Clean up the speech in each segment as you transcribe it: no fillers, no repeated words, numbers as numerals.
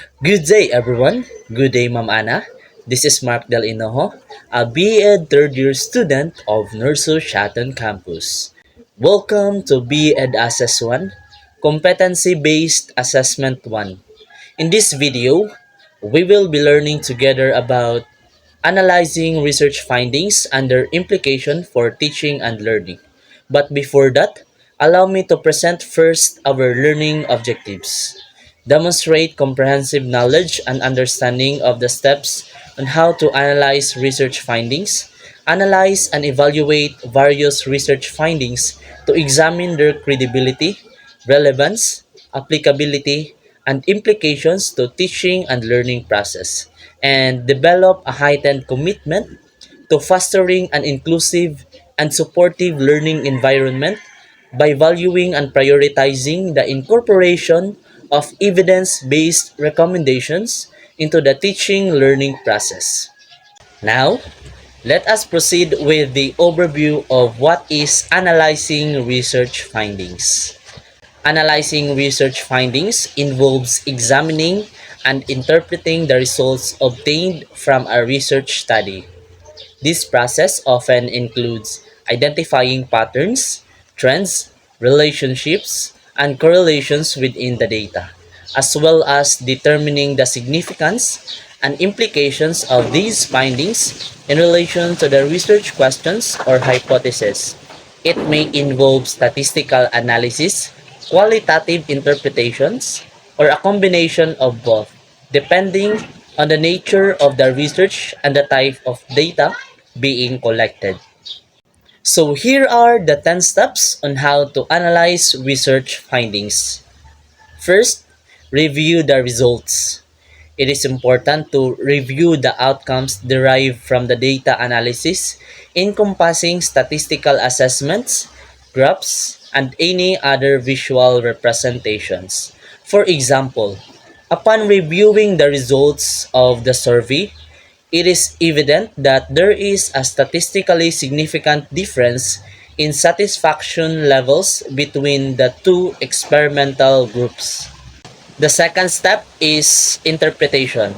Good day, everyone. Good day, Ma'am Ana. This is Mark Del Inojo, a BEd third year student of Nurso Shaton Campus. Welcome to BEd Assess 1, Competency Based Assessment 1. In this video, we will be learning together about analyzing research findings and their implication for teaching and learning. But before that, allow me to present first our learning objectives. Demonstrate comprehensive knowledge and understanding of the steps on how to analyze research findings. Analyze and evaluate various research findings to examine their credibility, relevance, applicability, and implications to teaching and learning process, and develop a heightened commitment to fostering an inclusive and supportive learning environment by valuing and prioritizing the incorporation of evidence-based recommendations into the teaching learning process. Now, let us proceed with the overview of what is analyzing research findings. Analyzing research findings involves examining and interpreting the results obtained from a research study. This process often includes identifying patterns, trends, relationships, and correlations within the data, as well as determining the significance and implications of these findings in relation to the research questions or hypotheses. It may involve statistical analysis, qualitative interpretations, or a combination of both, depending on the nature of the research and the type of data being collected. So here are the 10 steps on how to analyze research findings. First, review the results. It is important to review the outcomes derived from the data analysis, encompassing statistical assessments, graphs, and any other visual representations. For example, upon reviewing the results of the survey, it is evident that there is a statistically significant difference in satisfaction levels between the two experimental groups. The second step is interpretation.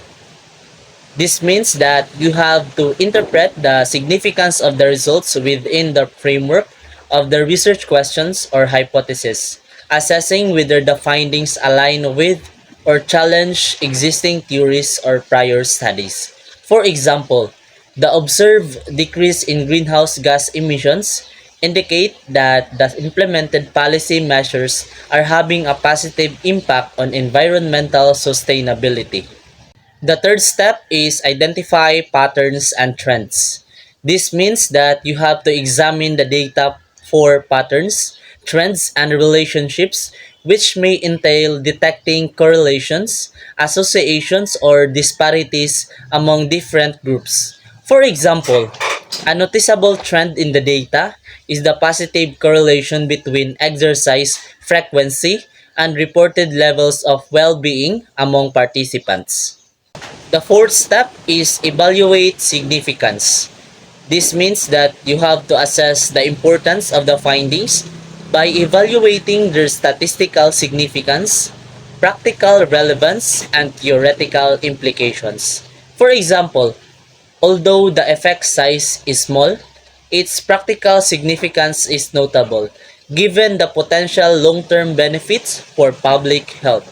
This means that you have to interpret the significance of the results within the framework of the research questions or hypothesis, assessing whether the findings align with or challenge existing theories or prior studies. For example, the observed decrease in greenhouse gas emissions indicate that the implemented policy measures are having a positive impact on environmental sustainability. The third step is identify patterns and trends. This means that you have to examine the data for patterns, trends, and relationships, which may entail detecting correlations, associations, or disparities among different groups. For example, a noticeable trend in the data is the positive correlation between exercise frequency and reported levels of well-being among participants. The fourth step is evaluate significance. This means that you have to assess the importance of the findings by evaluating their statistical significance, practical relevance, and theoretical implications. For example, although the effect size is small, its practical significance is notable given the potential long-term benefits for public health.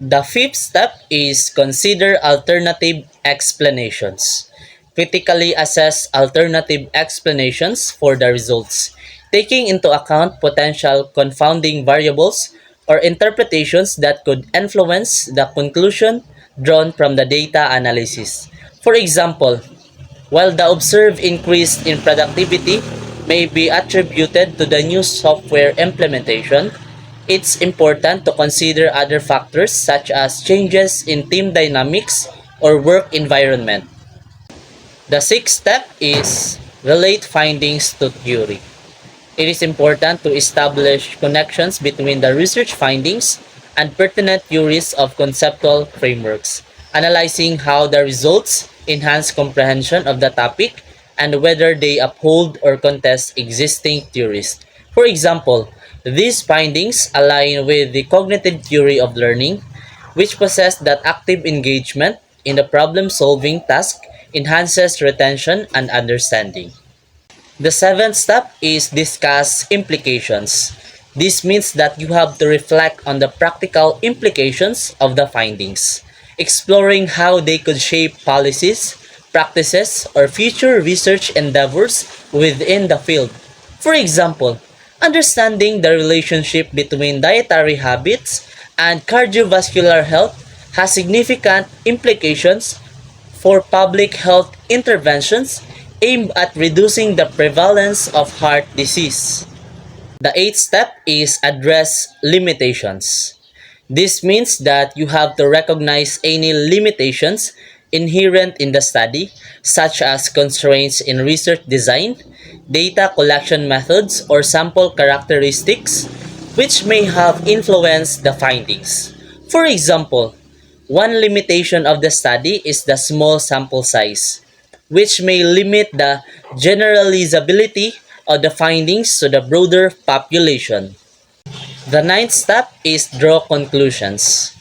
The fifth step is consider alternative explanations. Critically assess alternative explanations for the results, taking into account potential confounding variables or interpretations that could influence the conclusion drawn from the data analysis. For example, while the observed increase in productivity may be attributed to the new software implementation, it's important to consider other factors such as changes in team dynamics or work environment. The sixth step is relate findings to theory. It is important to establish connections between the research findings and pertinent theories of conceptual frameworks, analyzing how the results enhance comprehension of the topic and whether they uphold or contest existing theories. For example, these findings align with the cognitive theory of learning, which possess that active engagement in the problem-solving task enhances retention and understanding. The seventh step is discuss implications. This means that you have to reflect on the practical implications of the findings, exploring how they could shape policies, practices, or future research endeavors within the field. For example, understanding the relationship between dietary habits and cardiovascular health has significant implications for public health interventions aimed at reducing the prevalence of heart disease. The eighth step is address limitations. This means that you have to recognize any limitations inherent in the study, such as constraints in research design, data collection methods, or sample characteristics, which may have influenced the findings. For example, one limitation of the study is the small sample size, which may limit the generalizability of the findings to the broader population. The ninth step is draw conclusions.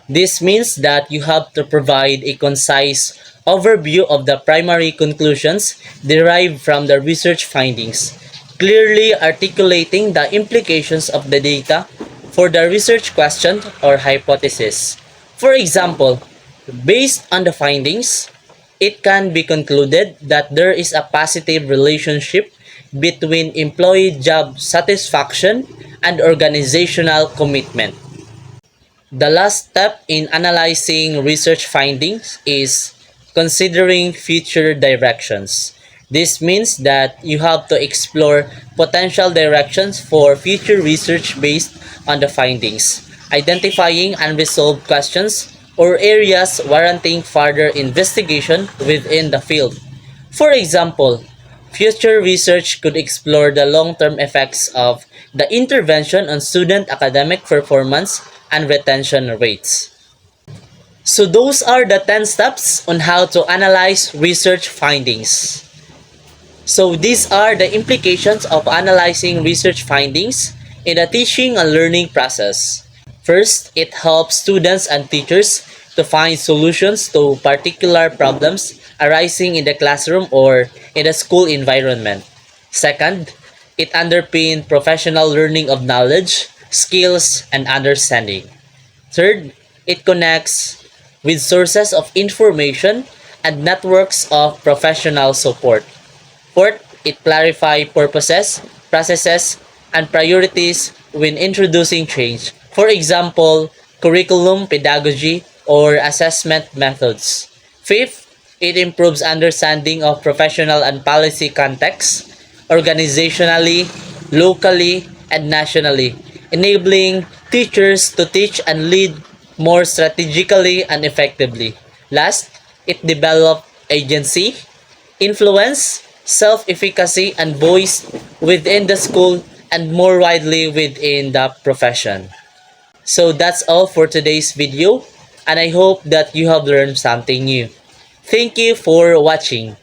This means that you have to provide a concise overview of the primary conclusions derived from the research findings, clearly articulating the implications of the data for the research question or hypothesis. For example, based on the findings, it can be concluded that there is a positive relationship between employee job satisfaction and organizational commitment. The last step in analyzing research findings is considering future directions. This means that you have to explore potential directions for future research based on the findings, identifying unresolved questions or areas warranting further investigation within the field. For example, future research could explore the long-term effects of the intervention on student academic performance and retention rates. So those are the 10 steps on how to analyze research findings. So these are the implications of analyzing research findings in the teaching and learning process. First, it helps students and teachers to find solutions to particular problems arising in the classroom or in the school environment. Second, it underpins professional learning of knowledge, skills, and understanding. Third, it connects with sources of information and networks of professional support. Fourth, it clarifies purposes, processes, and priorities when introducing change. For example, curriculum, pedagogy, or assessment methods. Fifth, it improves understanding of professional and policy contexts, organizationally, locally, and nationally, enabling teachers to teach and lead more strategically and effectively. Last, it develops agency, influence, self-efficacy, and voice within the school and more widely within the profession. So that's all for today's video, and I hope that you have learned something new. Thank you for watching.